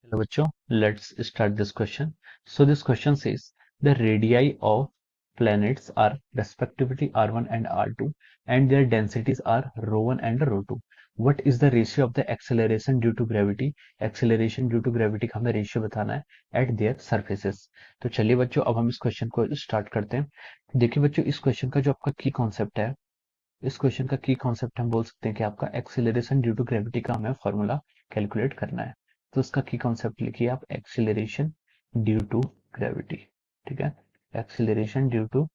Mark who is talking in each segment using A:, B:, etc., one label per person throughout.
A: Hello बच्चों, let's start this question. So this question says the radii of planets are respectively R1 and R2 and their densities are ρ1 and ρ2. What is the ratio of the acceleration due to gravity? Acceleration due to gravity का हमें ratio बताना है at their surfaces. तो चलिए बच्चों, अब हम इस क्वेश्चन को स्टार्ट करते हैं. देखिए बच्चों, इस क्वेश्चन का जो आपका की कॉन्सेप्ट है, इस क्वेश्चन का की कॉन्सेप्ट हम बोल सकते हैं कि आपका एक्सीलरेशन ड्यू टू ग्रेविटी का हमें फॉर्मूला कैलकुलेट करना है. तो उसका की कॉन्सेप्ट लिखिए आप, एक्सीलरेशन ड्यू टू ग्रेविटी. ठीक है, एक्सीलरेशन ड्यू टू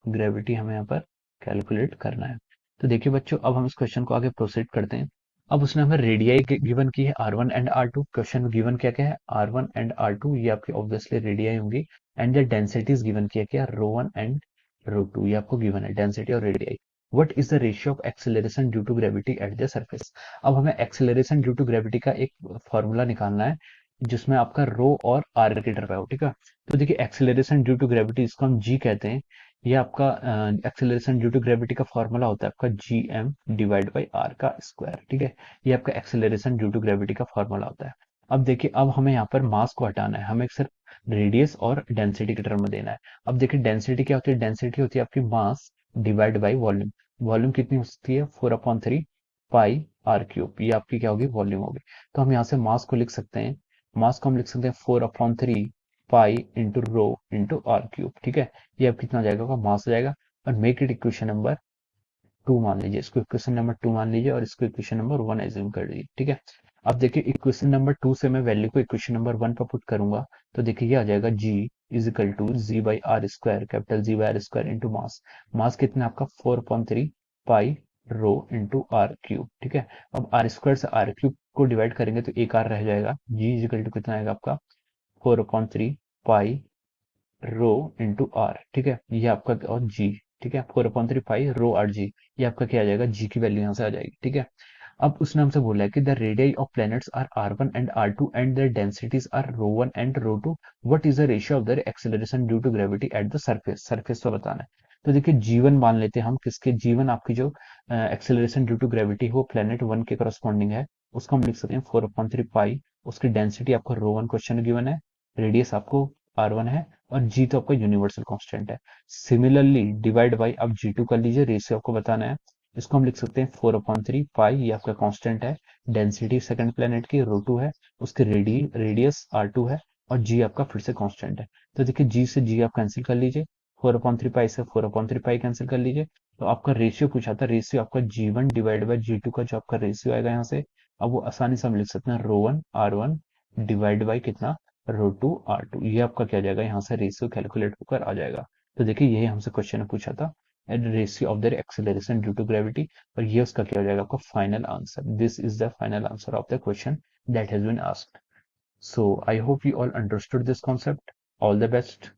A: ग्रेविटी हमें यहाँ पर कैलकुलेट करना है. तो देखिए बच्चों, अब हम इस क्वेश्चन को आगे प्रोसीड करते हैं. अब उसने हमें रेडियाई गिवन की है R1 एंड R2. क्वेश्चन में गिवन क्या क्या है, R1 एंड R2, ये आपकी ऑब्वियसली रेडियाई होंगी. एंड द डेंसिटीज गिवन किया क्या, ρ1 एंड ρ2, ये आपको गिवन है, डेंसिटी और radii. What is the ratio of acceleration due to gravity at the surface? अब हमें acceleration due to gravity का एक फॉर्मूला निकालना है जिसमें आपका रो और आर की टर्म है. ठीक है, तो देखिए एक्सेलरेशन ड्यू टू ग्रेविटी, इसको हम जी कहते हैं. ये आपका एक्सेलरेशन ड्यू टू ग्रेविटी का फॉर्मूला होता है आपका G M divide by R का स्क्वायर. ठीक है, ये आपका एक्सेलरेशन ड्यू टू ग्रेविटी का फॉर्मूला होता है. अब देखिए, अब हमें यहाँ पर मास को हटाना है, हमें सिर्फ रेडियस और डेंसिटी की टर्म में देना है. अब देखिए डेंसिटी क्या होती है, डेंसिटी होती है आपकी mass divide by volume. Volume कितनी हो सकती है, 4/3 पाई आर क्यूब, ये आपकी क्या होगी, वॉल्यूम होगी. तो हम यहाँ से मास को लिख सकते हैं, मास को हम लिख सकते हैं 4/3 pi into rho into R cube. ठीक है, ये अब कितना हो जाएगा, मास हो जाएगा. और मेक इट इक्वेशन नंबर 2 मान लीजिए, इसको इक्वेशन नंबर 2 मान लीजिए और इसको इक्वेशन नंबर 1 एज्यूम कर लीजिए. ठीक है, अब देखिए इक्वेशन नंबर 2 से मैं वैल्यू को इक्वेशन नंबर 1 पर पुट करूंगा. तो देखिए ये आ जाएगा G is equal to G by R square, capital G by R square into mass. Mass कितना है आपका 4/3 pi rho into R cube. ठीक है, अब आर स्क्वायर से आर क्यूब को डिवाइड करेंगे तो एक आर रह जाएगा. G इज इक्वल टू कितना आएगा आपका 4/3 पाई रो इंटू आर. ठीक है, ये आपका और जी. ठीक है, 4/3 पाई रो आर जी, ये आपका क्या आ जाएगा, जी की वैल्यू यहाँ से आ जाएगी. ठीक है, अब उसने हमसे बोला है कि the radii of planets are R1 and R2 and their densities are ρ1 and ρ2. What is the ratio of their acceleration due to gravity at the surface. Surface को बताना है. तो देखिए जीवन मान लेते हैं हम, किसके जीवन, आपकी जो एक्सेलरेशन ड्यू टू ग्रेविटी वो प्लेनेट 1 के करस्पॉन्डिंग है, उसको हम लिख सकते हैं 4/3 पाई. उसकी डेंसिटी आपको ρ1 क्वेश्चन गिवन है, रेडियस आपको R1 है, और जी तो आपका यूनिवर्सल कांस्टेंट है. सिमिलरली डिवाइड बाई आप G2 कर लीजिए, रेशियो आपको बताना है. इसको हम लिख सकते हैं 4/3 पाई, ये आपका कांस्टेंट है. डेंसिटी सेकंड प्लेनेट की ρ2 है, उसके रेडियस R2 है, और जी आपका फिर से कांस्टेंट है. तो देखिए जी से जी आप कैंसिल कर लीजिए, 4/3 पाई से 4/3 पाई कैंसिल कर लीजिए. तो आपका रेशियो पूछा था, रेशियो आपका G1 डिवाइड बाई G2 का जो आपका रेशियो आएगा यहाँ से, अब वो आसानी से हम लिख सकते हैं ρ1 R1 डिवाइड बाई कितना, ρ2 R2. ये आपका क्या जाएगा, यहाँ से रेशियो कैलकुलेट होकर आ जाएगा. तो देखिए यही हमसे क्वेश्चन में पूछा था, ratio of their acceleration due to gravity. और ये उसका क्या हो जाएगा, आपका final answer. This is the final answer of the question that has been asked. So I hope you all understood this concept. All the best.